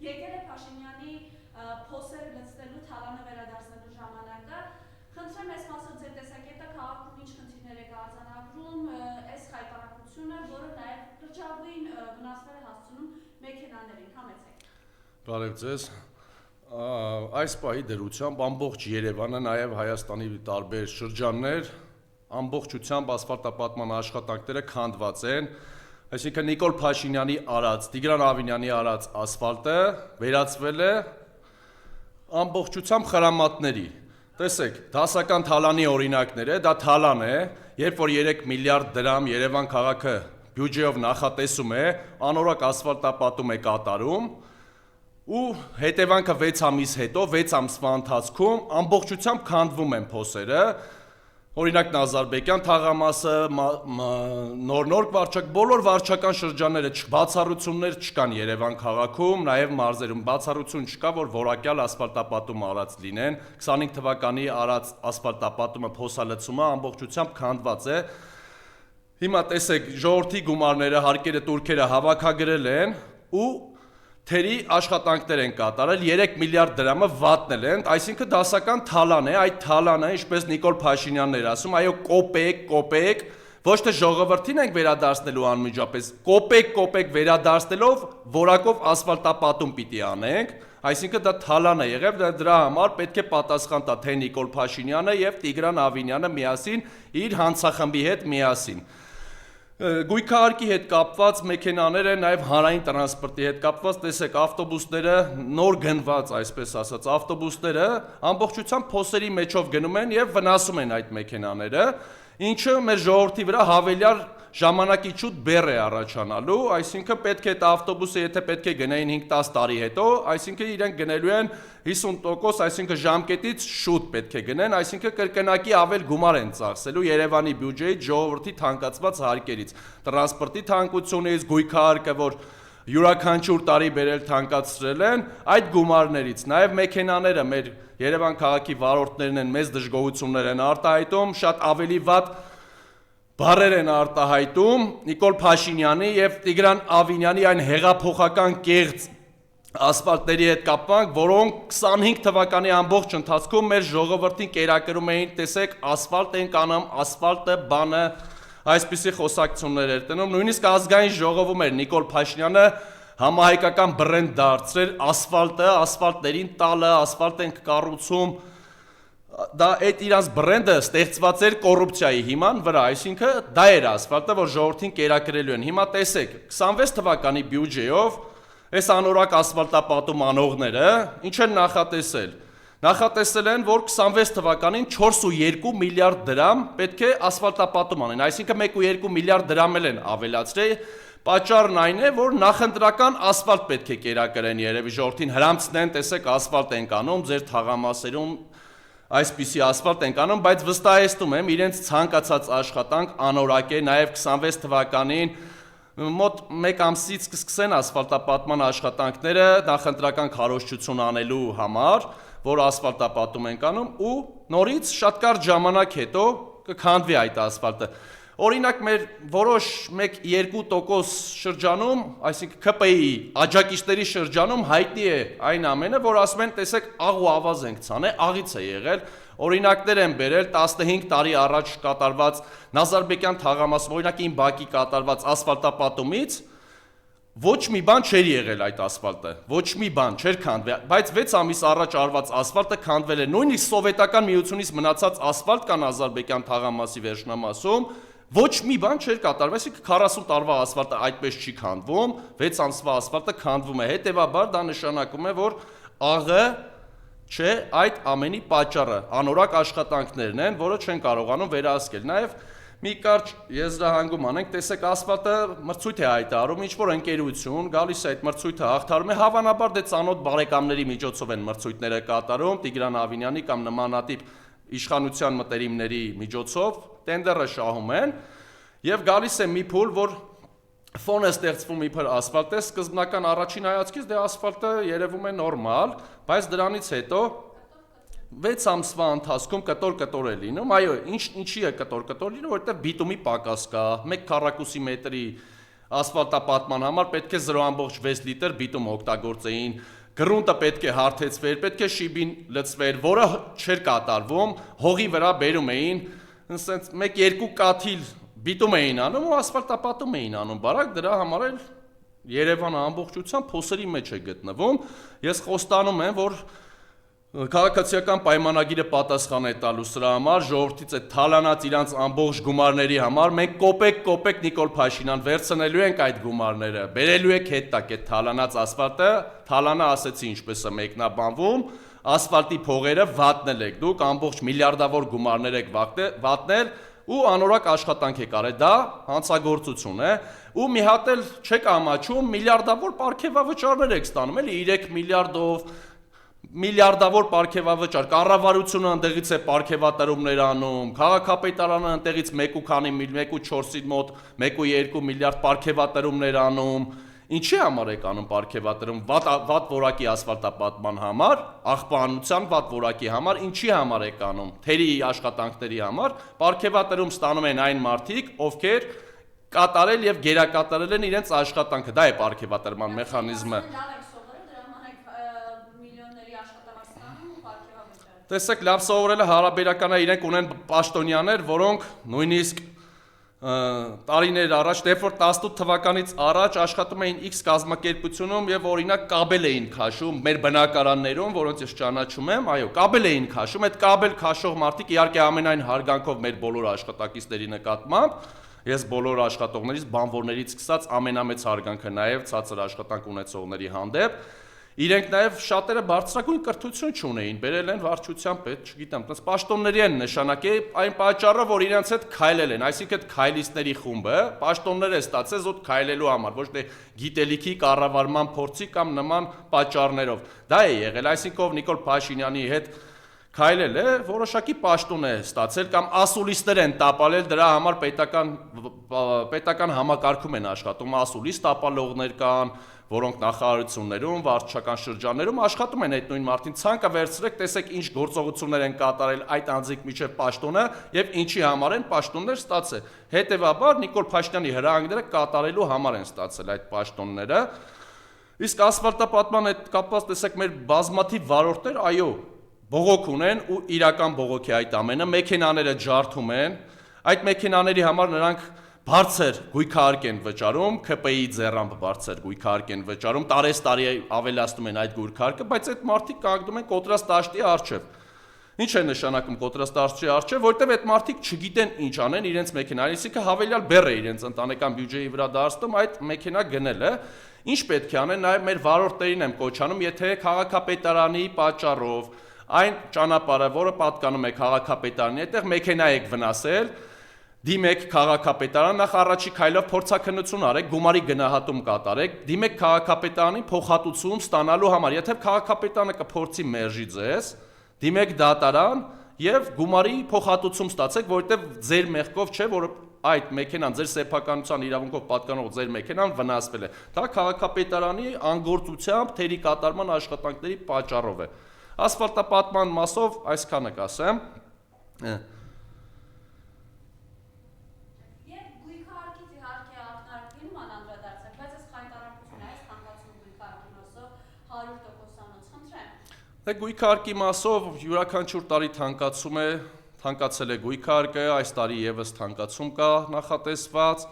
եկել է Փաշինյանի փոսերը լցնելու թալանը վերադարձնելու ժամանակը, խնդրեմ այս մասով ձեր տեսակետը քաղաքում ինչ խնդիրներ եք արձանագրում, այս հայտարարությունը, որը նաև լրջագույն վնասներ է հասցնում մեքենաներին, համեցեք։ Բարև ձեզ։ Այս պահի դրությամբ ամբողջ Երևանը, նաև Հայաստանի տարբեր շրջաններ, ամբողջությամբ ասֆալտապատման աշխատանքները քանդված են, այսինքն Նիկոլ Փաշինյանի արած, Տիգրան Ավինյանի արած ասֆալտը վերածվել է ամբողջությամբ խրամատների։ Տեսեք, դասական թալանի օրինակներ է, դա թալան է, երբ որ 3 միլիարդ դրամ Երևան քաղաքը բյուջեով նախատեսում է, անորակ ասֆալտապատում է կատարում, ու հետևանքը 6 ամիս հետո, 6 ամսվա ընթացքում ամբողջությամբ քանդվում են փոսերը, օրինակ Նազարբեկյան թաղամասը, նոր բոլոր վարչական շրջանները բացառություններ չկան Երևան քաղաքում, նաև մարզերում բացառություն չկա, որ որակյալ ասֆալտապատում արած լինեն, 25 թվականի արած ասֆալտապատումը, փոսալցումը ամբողջությամբ քանդված է։ Հիմա տեսեք, ժողովրդի գումարները, հարկերը, տուրքերը հավաքագրել են ու թերի աշխատանքներ են կատարել, 3 միլիարդ դրամը վատնել են, այսինքն դասական թալան է, այդ թալանը, ինչպես Նիկոլ Փաշինյանն էր ասում, այո, կոպեկ, ոչ թե ժողովրդին ենք վերադարձնելու անմիջապես, կոպեկ վերադարձնելով, որակով ասֆալտապատում պիտի անենք, այսինքն դա թալան է եղել, դրա համար պետք է պատասխան տա թե Նիկոլ Փաշինյանը եւ Տիգրան Ավինյանը միասին իր հանցախմբի հետ միասին։ Գույքահարկի հետ կապված մեքենաները, նաև հանրային տրանսպորտի հետ կապված, տեսեք, ավտոբուսները, նոր գնված, այսպես ասած, ավտոբուսները ամբողջությամբ փոսերի մեջով գնում են եւ վնասում են այդ մեքենաները, ինչը մեր ժողովրդի վրա հավելյալ ժամանակիչուտ բեռ է առաջանալու, այսինքն պետք է այդ ավտոբուսը, եթե պետք է գնային 5-10 տարի հետո, այսինքն իրենք գնելու են 50%, այսինքն ժամկետից շուտ պետք է գնեն, այսինքն կրկնակի ավել գումար են ծախսելու Երևանի բյուջեից, ժողովրդի թանկացված հարկերից, տրանսպորտի թանկությունից, գույքահարկը, որ յուրաքանչյուր տարի բերել թանկացրել են, այդ գումարներից, նաև մեքենաները մեր Երևան քաղաքի վարորդներն են մեծ դժգոհություններ են արտահայտում, շատ ավելի վատ բառեր են արտահայտում Նիկոլ Փաշինյանի եւ Տիգրան Ավինյանի այն հեղափոխական կեղծ ասֆալտների հետ կապված, որոնք 25 թվականի ամբողջ ընթացքում մեր ժողովրդին կերակրում էին, տեսեք, ասֆալտ ենք անում, ասֆալտը բանը, այսպիսի խոսակցություններ էր տնում, նույնիսկ ազգային ժողովում էր Նիկոլ Փաշինյանը համահայկական բրենդ դարձրել ասֆալտը, ասֆալտներին տալը, ասֆալտ ենք կառուցում, դա այդ իրանց բրենդը ստեղծված էր կոռուպցիայի հիման վրա, այսինքն դա էր ասֆալտը, որ ժողովրդին կերակրելու են։ Հիմա տեսեք, 26 թվականի բյուջեով այս անորակ ասֆալտապատում անողները ինչ են նախատեսել։ Նախատեսել են, որ 26 թվականին 4.2 միլիարդ դրամ պետք է ասֆալտապատում անեն, այսինքն 1.2 միլիարդ դրամ են ավելացրել։ Պատճառն այն է, որ նախընտրական ասֆալտ պետք է կերակրեն երևի ժողովրդին հրամցնեն, տեսեք, ասֆալտ ենք անում, ձեր թաղամասերում այսպիսի ասֆալտ ենք անում, բայց վստահեցնում եմ, իրենց ցանկացած աշխատանք անորակ է, նաև 26 թվականին մոտ 1 ամսից կսկսեն ասֆալտապատման աշխատանքները նախընտրական քարոզչություն անելու համար, որ ասֆալտապատում ենք անում ու նորից շատ կարճ ժամանակ հետո կքանդվի այդ ասֆալտը։ Օրինակ մեր որոշ 1-2% շրջանում, այսինքն ՔՊԻ աջակիցների շրջանում հայտնի է այն ամենը, որ ասում են, տեսեք, աղ ու ավազ ենք ցանել, աղից է եղել, օրինակներ են բերել 15 տարի առաջ կատարված Նազարբեկյան թաղամասում, օրինակ իմ բակի կատարված ասֆալտապատումից ոչ մի բան չէր եղել այդ ասֆալտը, ոչ մի բան չէր քանդվել, բայց 6 ամիս առաջ արված ասֆալտը քանդվել է, նույնիսկ սովետական միությունից մնացած ասֆալտ կա Նազարբեկյան թաղամասի վերջնամասում, ոչ մի բան չէր կատարվում, այսինքն 40 տարվա ասֆալտը այդպես չի քանդվում, 6 ամսվա ասֆալտը քանդվում է, հետևաբար դա նշանակում է, որ աղը չէ այդ ամենի պատճառը, անորակ աշխատանքներն են, որը չեն կարողանում վերահսկել, նաև մի կարճ եզրահանգում անենք, տեսեք, ասֆալտը մրցույթ է հայտարարում, ինչ-որ ընկերություն գալիս է այդ մրցույթը հաղթարում է, հավանաբար դե ծանոթ բարեկամների միջոցով են մրցույթները կատարում, Տիգրան Ավինյանի կամ նմանատիպ իշխանության մտերիմների միջոցով տենդերը շահում են եւ գալիս է մի փուլ, որ ֆոն է ստեղծվում իբր ասֆալտ է, սկզբնական առաջին հայացքից դե ասֆալտը երևում է նորմալ, բայց դրանից հետո 6 ամսվա ընթացքում կտոր է լինում, այո, ինչի է կտոր լինում, որովհետեւ բիտումի պակաս կա, 1 քառակուսի մետրի ասֆալտապատման համար պետք է 0.6 լիտր բիտում օգտագործեին, գրունտը պետք է հարթեցվեր, պետք է շիբին լցվեր, որը չէր կատարվում, հողի վրա բերում էին, ասենց 1-2 կաթիլ բիտում էին անում ու ասֆալտապատում էին անում, բարակ դրա համար էլ Երևանը ամբողջությամբ փոսերի մեջ է գտնվում, ես խոստանում եմ, որ քաղաքացիական պայմանագիրը պատասխան է տալու սրա համար, ժողովրդից է թալանած իրանց ամբողջ գումարների համար, մենք կոպեկ Նիկոլ Փաշինյան վերցնելու ենք այդ գումարները, բերելու եք հետ տակ այդ թալանած ասֆալտը, թալանը ասեցի ինչպես է մեկնաբանվում, ասֆալտի փողերը վատնել եք, դուք ամբողջ միլիարդավոր գումարներ եք վատնել ու անորակ աշխատանք եք արել, դա հանցագործություն է, ու մի հատ էլ չեք ամաչում, միլիարդավոր պարգևավճարներ եք ստանում, էլի 3 միլիարդով միլիարդավոր պարգևավճար, կառավարությունը ընդեղից է պարգևատրումներ անում, քաղաքապետարանը ընդեղից 1.4-ի մոտ 1.2 միլիարդ պարգևատրումներ անում, ինչի համար եք անում պարգևատրում, վատ որակի ասֆալտապատման համար, աղբանության վատ որակի համար, ինչի համար եք անում, թերի աշխատանքների համար, պարգևատրում ստանում են այն մարդիկ, ովքեր կատարել եւ գերակատարել են իրենց աշխատանքը, դա է պարգևատրման մեխանիզմը։ Տեսեք, լավ սովորելը հարաբերական է, իրենք ունեն պաշտոնյաներ, որոնք նույնիսկ տարիներ առաջ, երբ որ 18 թվականից առաջ աշխատում էին X կազմակերպությունում եւ օրինակ կաբել էին քաշում մեր բնակարաններում, որոնց ես ճանաչում եմ, այո, կաբել էին քաշում, այդ կաբել քաշող մարդիկ իհարկե ամենայն հարգանքով մեր բոլոր աշխատակիցների նկատմամբ, ես բոլոր աշխատողներից, բանվորներից սկսած ամենամեծ հարգանքը նաեւ ցածր աշխատանք ունեցողների հանդեպ Իրենք նաև շատերը բարձրագույն կրթություն չունեին, բերել են վարչության պետ, չգիտեմ, տես պաշտոնների են նշանակել, այն պատճառով, որ իրենց հետ քայլել են, այսինքն այդ քայլիստների խումբը պաշտոններ է ստացել զուտ քայլելու համար, ոչ թե գիտելիքի կառավարման փորձի կամ նման պատճառներով։ Դա է եղել, այսինքն Նիկոլ Փաշինյանի հետ քայլել է, որոշակի պաշտոն է ստացել կամ ասուլիստներ են տապալել, դրա համար պետական համակարգում են աշխատում, ասուլիստ տապալողներ կան, որոնք նախարարություններում, վարչական շրջաններում աշխատում են այդ նույն մարդին, ցանկը վերցրեք, տեսեք ինչ գործողություններ են կատարել այդ անձիկ միջև պաշտոնը եւ ինչի համար են պաշտոններ ստացել։ Հետևաբար Նիկոլ Փաշինյանի հրահանգները կատարելու համար են ստացել այդ պաշտոնները։ Իսկ ասֆալտապատման հետ կապված տեսեք մեր բազմաթիվ վարորդներ, այո, բողոք ունեն ու իրական բողոք է այդ ամենը, մեքենաները ջարդում են, այդ մեքենաների համար նրանք բարձր գույքահարկ են վճարում, ՔՊԻ ձեռամբ բարձր գույքահարկ են վճարում, տարեստարի ավելացնում են այդ գույքահարկը, բայց այդ մարդիկ կանգնում են կոտրած դաշտի առջև։ Ինչ է նշանակում կոտրած դաշտի առջև, որտեղ այդ մարդիկ չգիտեն ինչ անեն իրենց մեքենային, այսինքն հավելյալ բեռ է իրենց ընտանեկան բյուջեի վրա դարձնում այդ մեքենա գնելը։ Ինչ պետք է անեն, նաև մեր վարորդներին եմ կոչանում, եթե քաղաքապետարանի պատճառով այն ճանապարհը, որը պատկանում է քաղաքապետարանի, այդտեղ մեքենա եք վնասել, դիմեք քաղաքապետարան, նախ առաջի քայլով փորձաքննություն արեք, գումարի գնահատում կատարեք, դիմեք քաղաքապետարանին փոխհատուցում ստանալու համար, եթե քաղաքապետարանը կփորձի մերժի ձեզ, դիմեք դատարան եւ գումարի փոխհատուցում ստացեք, որովհետեւ ձեր մեղքով չէ, որ այդ մեքենան ձեր սեփականության իրավունքով պատկանող ձեր մեքենան վնասվել է։ Դա քաղաքապետարանի անգործությամբ թերի կատարման աշխատանքների պատճառով է։ Ասֆալտապատման մասով այսքանը կասեմ։ Եվ գույքահարկից իհարկե ակնարկին ման անդրադարձեք, բայց այս խայտարակությունը այս թանկացում գույքահարկի մասով 100%-անոց խնդրեմ։ Դե գույքահարկի մասով յուրաքանչյուր տարի թանկացել է գույքահարկը, այս տարի եւս թանկացում կա նախատեսված,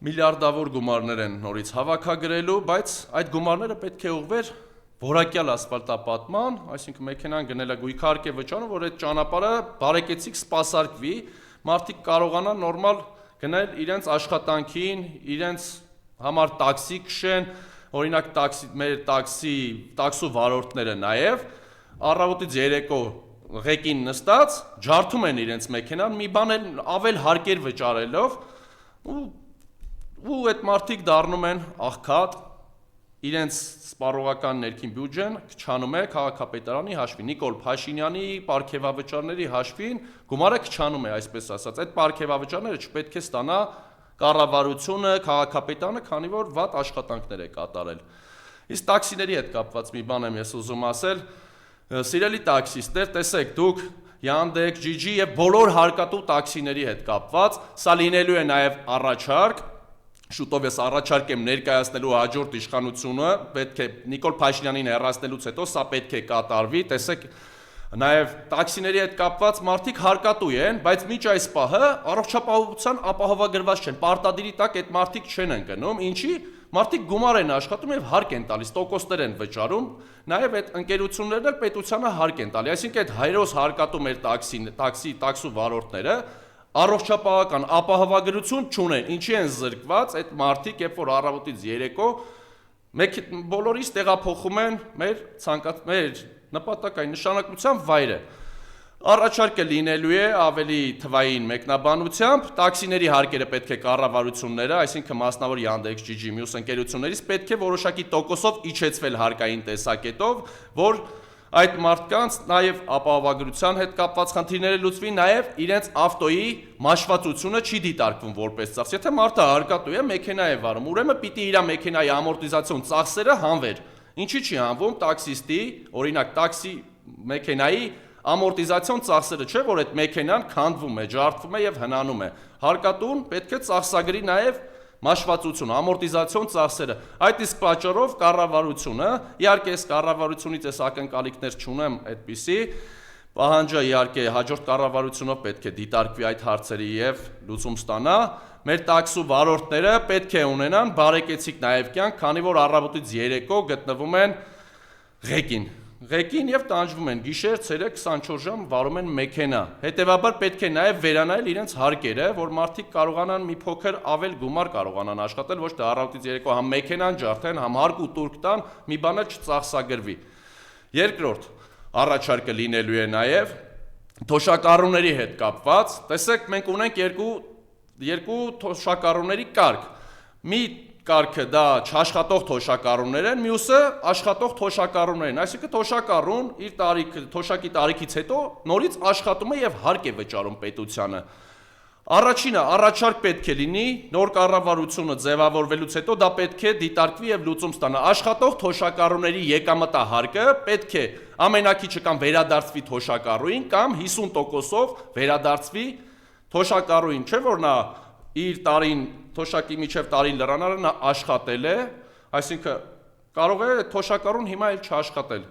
միլիարդավոր գումարներ են նորից հավաքագրելու, բայց այդ գումարները պետք է ուղղվեր որակյալ ասֆալտապատման, այսինքն մեքենան գնել է գույքահարկ է վճարում, որ այդ ճանապարհը բարեկեցիկ սպասարկվի, մարդիկ կարողանան նորմալ գնել իրենց աշխատանքին, իրենց համար տաքսի քշեն, օրինակ մեր տաքսու վարորդները նաև առավոտից երեկո ղեկին նստած ջարդում են իրենց մեքենան, մի բան էլ ավել հարկեր վճարելով ու այդ մարդիկ դառնում են աղքատ, իրենց սպառողական ներքին բյուջեն քչանում է քաղաքապետարանի հաշվին, Նիկոլ Փաշինյանի պարգևավճարների հաշվին գումարը քչանում է, այսպես ասած, այդ պարգևավճարները չպետք է ստանա կառավարությունը, քաղաքապետարանը, քանի որ վատ աշխատանքներ է կատարել։ Իսկ տաքսիների հետ կապված մի բան եմ ես ուզում ասել, սիրելի տաքսիստներ, տեսեք, դուք Yandex, Gigi եւ բոլոր հարկատու տաքսիների հետ կապված, սա լինելու է նաեւ առաջարկ շուտով ես առաջարկեմ ներկայացնելու հաջորդ իշխանությունը, պետք է Նիկոլ Փաշինյանին հեռացնելուց հետո սա պետք է կատարվի, տեսեք, նաև տաքսիների հետ կապված մարդիկ հարկատու են, բայց միջ այս պահը առողջապահության ապահովագրված չեն, պարտադիրի տակ այդ մարդիկ չեն ընկնում, ինչի մարդիկ գումար են աշխատում եւ հարկ են տալիս, տոկոսներ են վճարում, նաև այդ ընկերություններն էլ պետությանը հարկ են տալի, այսինքն այդ հայրոս հարկատու մեր տաքսու վարորդները առողջապահական ապահովագրություն չունեն, ինչի են զրկված այդ մարդիկ, երբ որ առավոտից երեկո բոլորիս տեղափոխում են մեր նպատակային նշանակության վայրը։ Առաջարկը լինելու է ավելի թվային մեկնաբանությամբ, տաքսիների հարկերը պետք է կառավարությունները, այսինքն մասնավոր Yandex.GG մյուս ընկերություններից պետք է որոշակի տոկոսով իջեցվել հարկային տեսակետով, որ այդ մարդկանց նաև ապահովագրության հետ կապված խնդիրները լուծվի, նաև իրենց ավտոյի մաշվածությունը չի դիտարկվում որպես ծախս։ Եթե մարդը հարկատու է, մեքենա է վարում, ուրեմն պիտի իր մեքենայի ամորտիզացիոն ծախսերը հանվեր։ Ինչի՞ չի հանվում տաքսիստի, օրինակ տաքսի մեքենայի ամորտիզացիոն ծախսերը, չէ՞ որ այդ մեքենան քանդվում է, ջարդվում է եւ հնանում է։ Հարկատուն պետք է ծախսագրի նաև մաշվածություն, ամորտիզացիոն ծախսերը։ Այդ իսկ պատճառով կառավարությունը, իհարկե այս կառավարությունից այս ակնկալիքներ չունեմ այդպիսի, պահանջը իհարկե հաջորդ կառավարությունով պետք է դիտարկվի այդ հարցերի եւ լուծում ստանա։ Մեր տաքսու վարորդները պետք է ունենան բարեկեցիկ նաև կյանք, քանի որ առավոտից երեկո գտնվում են ղեկին եւ տանջվում են գիշեր, ցերեկ 24 ժամ վարում են մեքենա։ Հետևաբար պետք է նաև վերանայել իրենց հարկերը, որ մարդիկ կարողանան մի փոքր ավել գումար կարողանան աշխատել, ոչ թե առավոտից երեկո համ մեքենան ջարդեն, համ հարկ ու տուրք տան, մի բանը չծախսագրվի։ Երկրորդ առաջարկը լինելու է նաև թոշակառուների հետ կապված։ Տեսեք, մենք ունենք երկու թոշակառուների կարգ։ Մի կարգը դա չաշխատող թոշակառուներ են, մյուսը աշխատող թոշակառուներ են։ Այսինքն թոշակառուն իր թոշակի տարիքից հետո նորից աշխատում է եւ հարկ է վճարում պետությանը։ Առաջինը առաջարկ պետք է լինի, նոր կառավարությունը ձևավորվելուց հետո դա պետք է դիտարկվի եւ լուծում ստանա։ Աշխատող թոշակառուների եկամտահարկը պետք է ամենակիչը կամ վերադարձվի թոշակառուին կամ 50%-ով վերադարձվի թոշակառուին, չէ՞ որ նա իր տարին թոշակի միջև տարին լրանարը նա աշխատել է, այսինքն կարող է թոշակառուն հիմա էլ չաշխատել։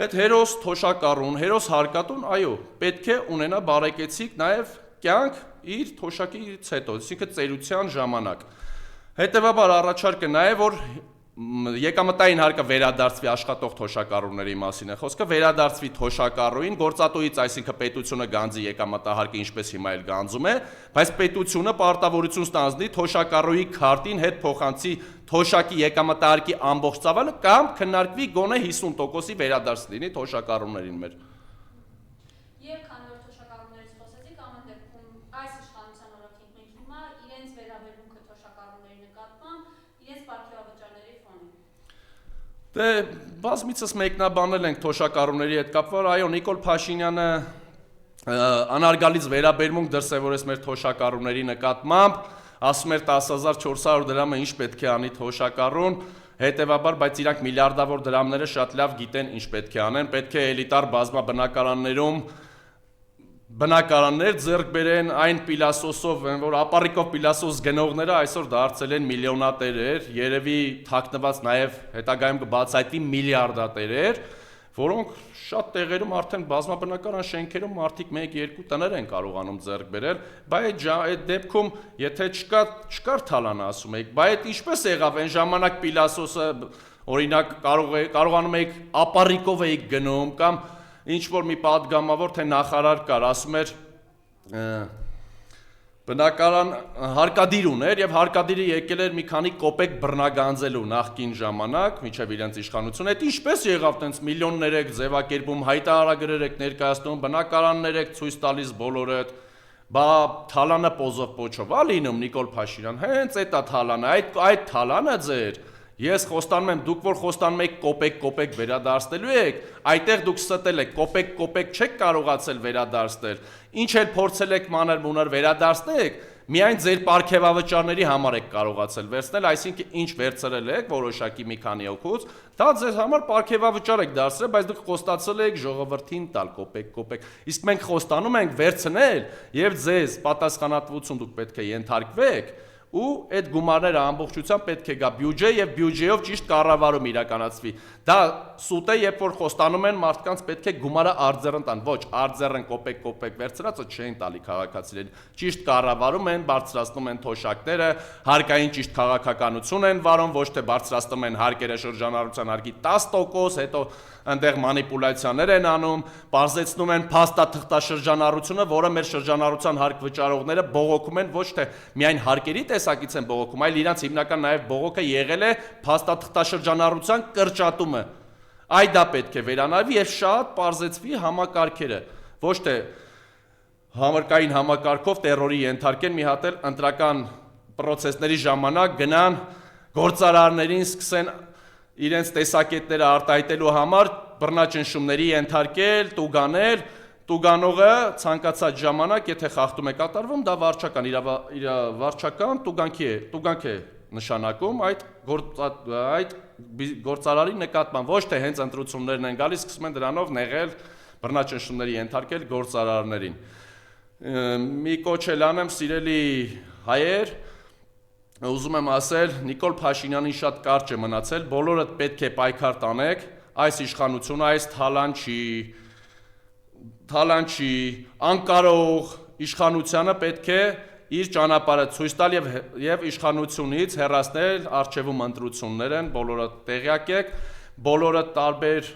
Այդ հերոս թոշակառուն, հերոս հարկատուն, այո, պետք է ունենա բարեկեցիկ նաև կյանք իր թոշակից հետո, այսինքն ծերության ժամանակ։ Հետևաբար առաջարկը նաև որ եկամտային հարկը վերադարձվի աշխատող թոշակառուների մասին է խոսքը, վերադարձվի թոշակառուին, գործատուից, այսինքն պետությունը գանձի եկամտահարկը ինչպես հիմա էլ գանձում է, բայց պետությունը պարտավորություն ստանձնի թոշակառուի քարտին հետ փոխանցի թոշակի եկամտահարկի ամբողջ ծավալը կամ քննարկվի գոնե 50%-ի վերադարձ լինի թոշակառուներին մեր։ Եվ քանի որ թոշակառուներից խոսեցիք, ամեն դեպքում այս իշխանության օրոքին մենք հիմա իրենց վերաբերմունքը թոշակառուների նկատմամբ իրենց պարգևավճարների ֆոնին։ Դե բազմիցս մեկնաբանել ենք թոշակառուների հետ կապված, այո, Նիկոլ Փաշինյանը անարգալից վերաբերմունք դրսևորեց մեր թոշակառուների նկատմամբ, ասում էր 10.400 դրամը ինչ պետք է անի թոշակառուն, հետևաբար, բայց իրանք միլիարդավոր դրամները շատ լավ գիտեն ինչ պետք է անեն, պետք է էլիտար բազմաբնակարաններում բնակարաններ ձեռք բերեն այն պիլասոսով, որ ապառիկով պիլասոս գնողները այսօր դարձել են միլիոնատերեր, երևի թաքնված նաև հետագայում կբացահայտվի միլիարդատերեր, որոնք շատ տեղերում արդեն բազմաբնակարան շենքերում մարդիկ 1-2 տներ են կարողանում ձեռք բերել, բայց այդ դեպքում եթե չկար թալանը ասում եք, բայց ինչպես եղավ այն ժամանակ պիլասոսը օրինակ կարողանում եք ապառիկով եք գնում կամ ինչ որ մի պատգամավոր թե նախարար կար, ասում էր բնակարան հարկադիր ուներ եւ հարկադիրը եկել էր մի քանի կոպեկ բռնագանձելու նախկին ժամանակ, միջև իրենց իշխանությունը, այդ ինչպես եղավ, տենց միլիոններ եք ձևակերպում, հայտարարագրեր եք ներկայացնում, բնակարաններ եք ցույց տալիս բոլորը, բա թալանը պոզով պոչով ա լինում Նիկոլ Փաշինյան, հենց էտա թալանը, այդ թալանը ձեր Ես խոստանում եմ, դուք որ խոստանում եք կոպեկ վերադարձնելու եք, այդտեղ դուք ստել եք, կոպեկ չեք կարողացել վերադարձնել, ինչ էլ փորձել եք մանր-մունր վերադարձնեք, միայն ձեր պարգևավճարների համար եք կարողացել վերցնել, այսինքն ինչ վերցրել եք որոշակի մի քանի օգուց, դա ձեր համար պարգևավճար եք դարձրել, բայց դուք խոստացել եք ժողովրդին տալ կոպեկ, իսկ մենք խոստանում ենք վերցնել եւ ձեզ պատասխանատվություն դուք պետք է ենթարկվեք, ու այդ գումարները ամբողջությամբ պետք է գա բյուջե եւ բյուջեով ճիշտ կառավարում իրականացվի։ Դա սուտ է, երբ որ խոստանում են մարդկանց պետք է գումարը արձեռն տան, ոչ, արձեռն կոպեկ վերցրածը չեն տալի քաղաքացիներին։ Ճիշտ կառավարում են, բարձրացնում են թոշակները, հարկային ճիշտ քաղաքականություն են վարում, ոչ թե բարձրացնում են հարկերը շրջանառության հարկի 10%, հետո այնտեղ մանիպուլյացիաներ են անում, բարձեցնում են փաստաթղթաշրջանառությունը, որը մեր շրջանառության հարկ վճարողները բողոքում են ոչ թե միայն հարկերի տեսակից են բողոքում, այլ իրանց հիմնական նաև բողոքը եղել է փաստաթղթաշրջանառության կրճատումը։ Այ դա պետք է վերանայվի եւ շատ բարձեցվի համակարգերը, ոչ թե համարկային համակարգով տերորի ենթարկեն մի հատ էլ ընտրական պրոցեսների ժամանակ գնան գործարարներին սկսեն իրենց տեսակետները արտահայտելու համար բռնաճնշումների ենթարկել, տուգանել, տուգանողը ցանկացած ժամանակ, եթե խախտում է կատարվում, դա վարչական, իր վարչական տուգանք է նշանակում այդ գործարարի նկատմամբ, ոչ թե հենց ընտրություններն են գալիս, սկսում են դրանով նեղել, բռնաճնշումների ենթարկել գործարարներին։ Մի կոչ էլ անեմ, սիրելի հայեր, ուզում եմ ասել, Նիկոլ Փաշինյանին շատ կարճ է մնացել, բոլորդ պետք է պայքար տանեք, այս իշխանությունը, այս թալանչի, անկարող իշխանությանը պետք է իր ճանապարհը ցույց տալ եւ իշխանությունից հեռացնել, առջևում ընտրություններ են, բոլորդ տեղյակ եք, բոլորդ տարբեր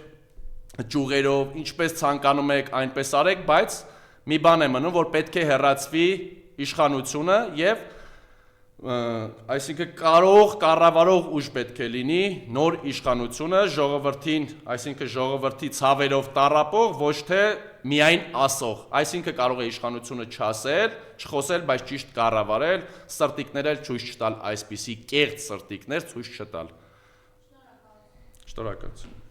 ճյուղերով, ինչպես ցանկանում եք, այնպես արեք, բայց մի բան է մնում, որ պետք է հեռացվի իշխանությունը եւ այսինքն կարող կառավարող ուժ պետք է լինի նոր իշխանությունը ժողովրդին, այսինքն ժողովրդի ցավերով տառապող, ոչ թե միայն ասող, այսինքն կարող է իշխանությունը չասել, չխոսել, բայց ճիշտ կառավարել, սրտիկներ էլ ցույց չտալ, այսպիսի կեղծ սրտիկներ ցույց չտալ։ Շնորհակալություն։